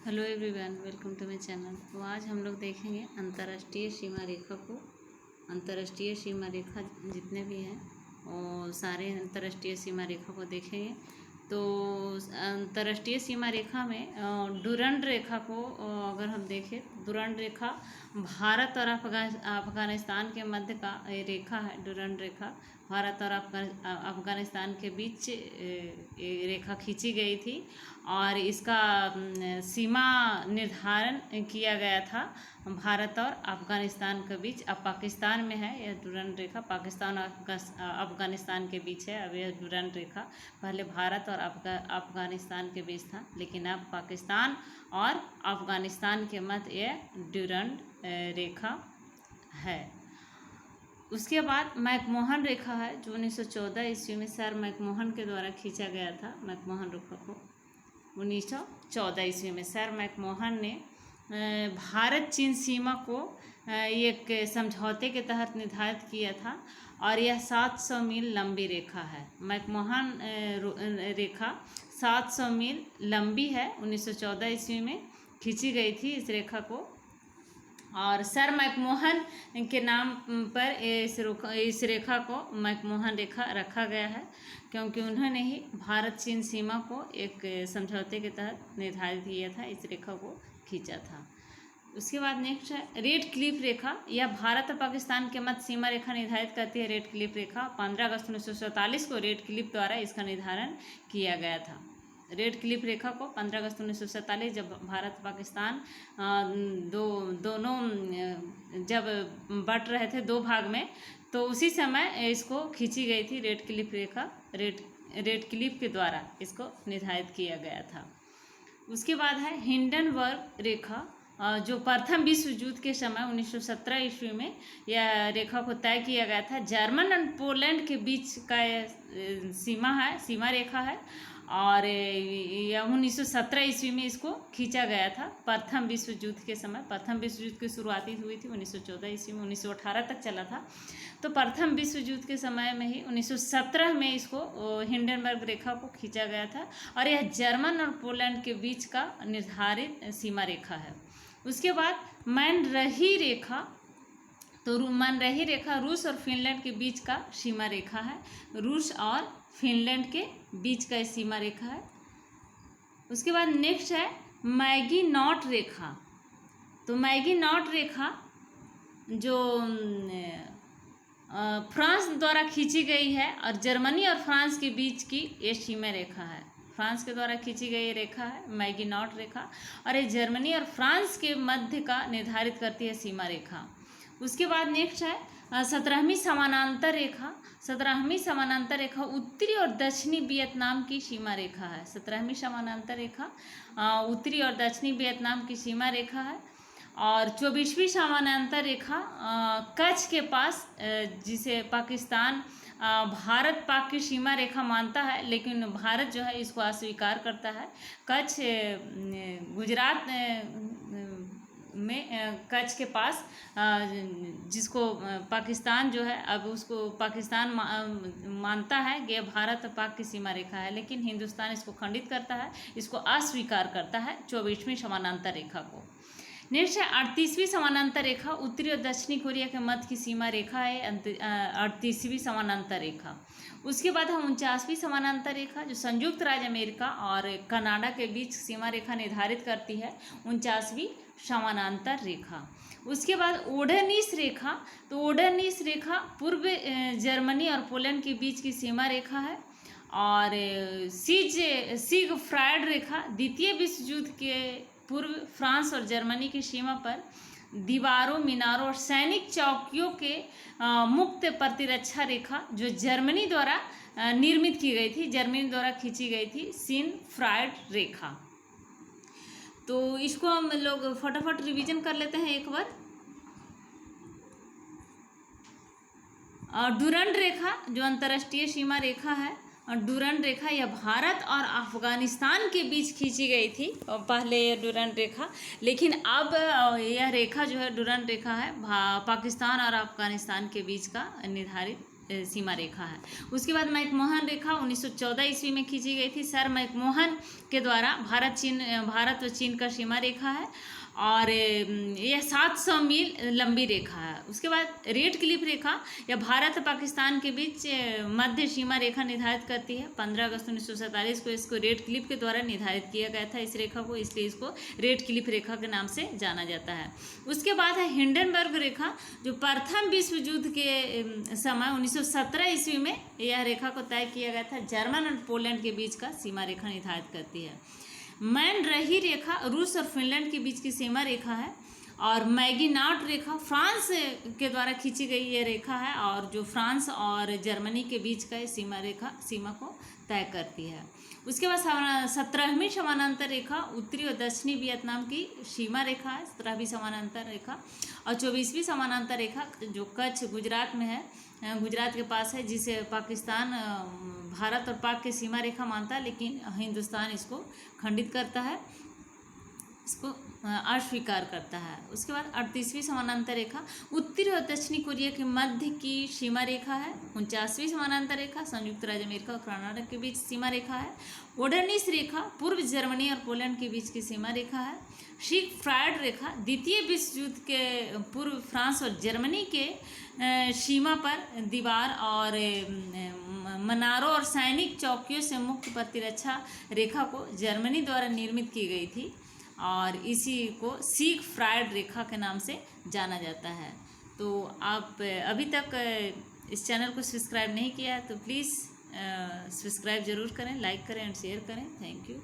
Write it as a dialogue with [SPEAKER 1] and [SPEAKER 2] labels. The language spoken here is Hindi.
[SPEAKER 1] Hello everyone, welcome to my channel. तो आज हम लोग देखेंगे अंतर्राष्ट्रीय सीमा रेखा को। अंतर्राष्ट्रीय सीमा रेखा जितने भी हैं और सारे अंतर्राष्ट्रीय सीमा रेखा को देखेंगे। तो अंतर्राष्ट्रीय सीमा रेखा में डुरंड रेखा को अगर हम देखें, डुरंड रेखा भारत और अफगानिस्तान के मध्य का ये रेखा है। डुरंड रेखा भारत और अफगानिस्तान के बीच ये रेखा खींची गई थी और इसका सीमा निर्धारण किया गया था भारत और अफगानिस्तान के बीच। अब पाकिस्तान में है यह डुरंड रेखा, पाकिस्तान और अफगानिस्तान के बीच है। अब यह डुरंड रेखा पहले भारत और अफगानिस्तान के बीच था, लेकिन अब पाकिस्तान और अफगानिस्तान के मध्य यह डुरंड रेखा है। उसके बाद मैकमोहन रेखा है, जो 1914 ईस्वी में सर मैकमोहन के द्वारा खींचा गया था। मैकमोहन रेखा को 1914 ईस्वी में सर मैकमोहन ने भारत चीन सीमा को एक समझौते के तहत निर्धारित किया था और यह 700 मील लंबी रेखा है। मैकमोहन रेखा 700 मील लंबी है। 1914 ईस्वी में खींची गई थी इस रेखा को और सर मैकमोहन के नाम पर इस रेखा को मैकमोहन रेखा रखा गया है, क्योंकि उन्होंने ही भारत चीन सीमा को एक समझौते के तहत निर्धारित किया था, इस रेखा को खींचा था। उसके बाद नेक्स्ट है रेड क्लिफ रेखा। यह भारत और पाकिस्तान के मध्य सीमा रेखा निर्धारित करती है। रेड क्लिफ रेखा 15 अगस्त 1947 को रेड क्लिफ द्वारा इसका निर्धारण किया गया था। रेड क्लिफ रेखा को 15 अगस्त 1947 जब भारत पाकिस्तान दोनों जब बट रहे थे दो भाग में, तो उसी समय इसको खींची गई थी रेड क्लिफ रेखा। रेड क्लिफ के द्वारा इसको निर्धारित किया गया था। उसके बाद है हिंडनबर्ग रेखा, जो प्रथम विश्व युद्ध के समय 1917 ईस्वी में यह रेखा को तय किया गया था। जर्मन और पोलैंड के बीच का सीमा रेखा है और यह 1917 ईस्वी में इसको खींचा गया था प्रथम विश्व युद्ध के समय। प्रथम विश्व युद्ध की शुरुआती हुई थी 1914 ईस्वी में, 1918 तक चला था। तो प्रथम विश्व युद्ध के समय में ही 1917 में इसको हिंडनबर्ग रेखा को खींचा गया था और यह जर्मन और पोलैंड के बीच का निर्धारित सीमा रेखा है। उसके बाद मनरही रेखा, तो मनरही रेखा रूस और फिनलैंड के बीच का सीमा रेखा है। रूस और फिनलैंड के बीच का सीमा रेखा है। उसके बाद नेक्स्ट है मैगिनॉट रेखा। तो मैगिनॉट रेखा जो फ्रांस द्वारा खींची गई है और जर्मनी और फ्रांस के बीच की ये सीमा रेखा है। फ्रांस के द्वारा खींची गई रेखा है मैगिनॉट रेखा और ये जर्मनी और फ्रांस के मध्य का निर्धारित करती है सीमा रेखा। उसके बाद नेक्स्ट है 17वीं समानांतर रेखा। 17वीं समानांतर रेखा उत्तरी और दक्षिणी वियतनाम की सीमा रेखा है। 17वीं समानांतर रेखा उत्तरी और दक्षिणी वियतनाम की सीमा रेखा है। और 24वीं समानांतर रेखा कच्छ के पास, जिसे पाकिस्तान भारत पाक की सीमा रेखा मानता है, लेकिन भारत जो है इसको अस्वीकार करता है। कच्छ गुजरात में कच्छ के पास, जिसको पाकिस्तान जो है अब उसको पाकिस्तान मानता है कि यह भारत और पाक की सीमा रेखा है, लेकिन हिंदुस्तान इसको खंडित करता है, इसको अस्वीकार करता है 24वीं समानांतर रेखा को। नेक्स्ट है 38वीं समानांतर रेखा, उत्तरी और दक्षिणी कोरिया के मध्य की सीमा रेखा है 38वीं समानांतर रेखा। उसके बाद हम 49वीं समानांतर रेखा, जो संयुक्त राज्य अमेरिका और कनाडा के बीच सीमा रेखा निर्धारित करती है, 49वीं समानांतर रेखा। उसके बाद ओडेनिस रेखा, तो ओडेनिस रेखा पूर्व जर्मनी और पोलैंड के बीच की सीमा रेखा है। और सिगफ्रायड रेखा द्वितीय विश्व युद्ध के पूर्व फ्रांस और जर्मनी की सीमा पर दीवारों, मीनारों और सैनिक चौकियों के मुक्त प्रतिरक्षा रेखा, जो जर्मनी द्वारा निर्मित की गई थी, जर्मनी द्वारा खींची गई थी, सिगफ्रायड रेखा। तो इसको हम लोग फटाफट रिवीजन कर लेते हैं एक बार। डुरंड रेखा जो अंतर्राष्ट्रीय सीमा रेखा है, डुरंड रेखा यह भारत और अफगानिस्तान के बीच खींची गई थी पहले ये डुरंड रेखा, लेकिन अब यह रेखा जो है डुरंड रेखा है पाकिस्तान और अफगानिस्तान के बीच का निर्धारित सीमा रेखा है। उसके बाद मैकमोहन रेखा 1914 ईस्वी में खींची गई थी। सर मैकमोहन के द्वारा भारत व चीन का सीमा रेखा है और यह 700 मील लंबी रेखा है। उसके बाद रेड क्लिफ रेखा यह भारत और पाकिस्तान के बीच मध्य सीमा रेखा निर्धारित करती है। 15 अगस्त 1947 को इसको रेड क्लिफ के द्वारा निर्धारित किया गया था इस रेखा को, इसलिए इसको रेड क्लिफ रेखा के नाम से जाना जाता है। उसके बाद है हिंडनबर्ग रेखा, जो प्रथम विश्व युद्ध के समय 1917 ईस्वी में यह रेखा को तय किया गया था। जर्मन और पोलैंड के बीच का सीमा रेखा निर्धारित करती है। मैन रही रेखा रूस और फिनलैंड के बीच की सीमा रेखा है और मैगिनाट रेखा फ्रांस के द्वारा खींची गई ये रेखा है और जो फ्रांस और जर्मनी के बीच का सीमा को तय करती है। उसके बाद 17वीं समानांतर रेखा उत्तरी और दक्षिणी वियतनाम की सीमा रेखा है, 17वीं समानांतर रेखा, और 24वीं समानांतर रेखा जो कच्छ गुजरात में है, गुजरात के पास है, जिसे पाकिस्तान भारत और पाक की सीमा रेखा मानता है, लेकिन हिंदुस्तान इसको खंडित करता है, इसको अस्वीकार करता है। उसके बाद 38वीं समानांतर रेखा उत्तरी और दक्षिणी कोरिया के मध्य की सीमा रेखा है। 49वीं समानांतर रेखा संयुक्त राज्य अमेरिका और कनाडा के बीच सीमा रेखा है। ओडर्निस रेखा पूर्व जर्मनी और पोलैंड के बीच की सीमा रेखा है। सिगफ्रायड रेखा द्वितीय विश्व युद्ध के पूर्व फ्रांस और जर्मनी के सीमा पर दीवार और मनारों और सैनिक चौकियों से मुक्त प्रतिरक्षा रेखा को जर्मनी द्वारा निर्मित की गई थी और इसी को सिगफ्रायड रेखा के नाम से जाना जाता है। तो आप अभी तक इस चैनल को सब्सक्राइब नहीं किया है तो प्लीज़ सब्सक्राइब ज़रूर करें, लाइक करें एंड शेयर करें। Thank you.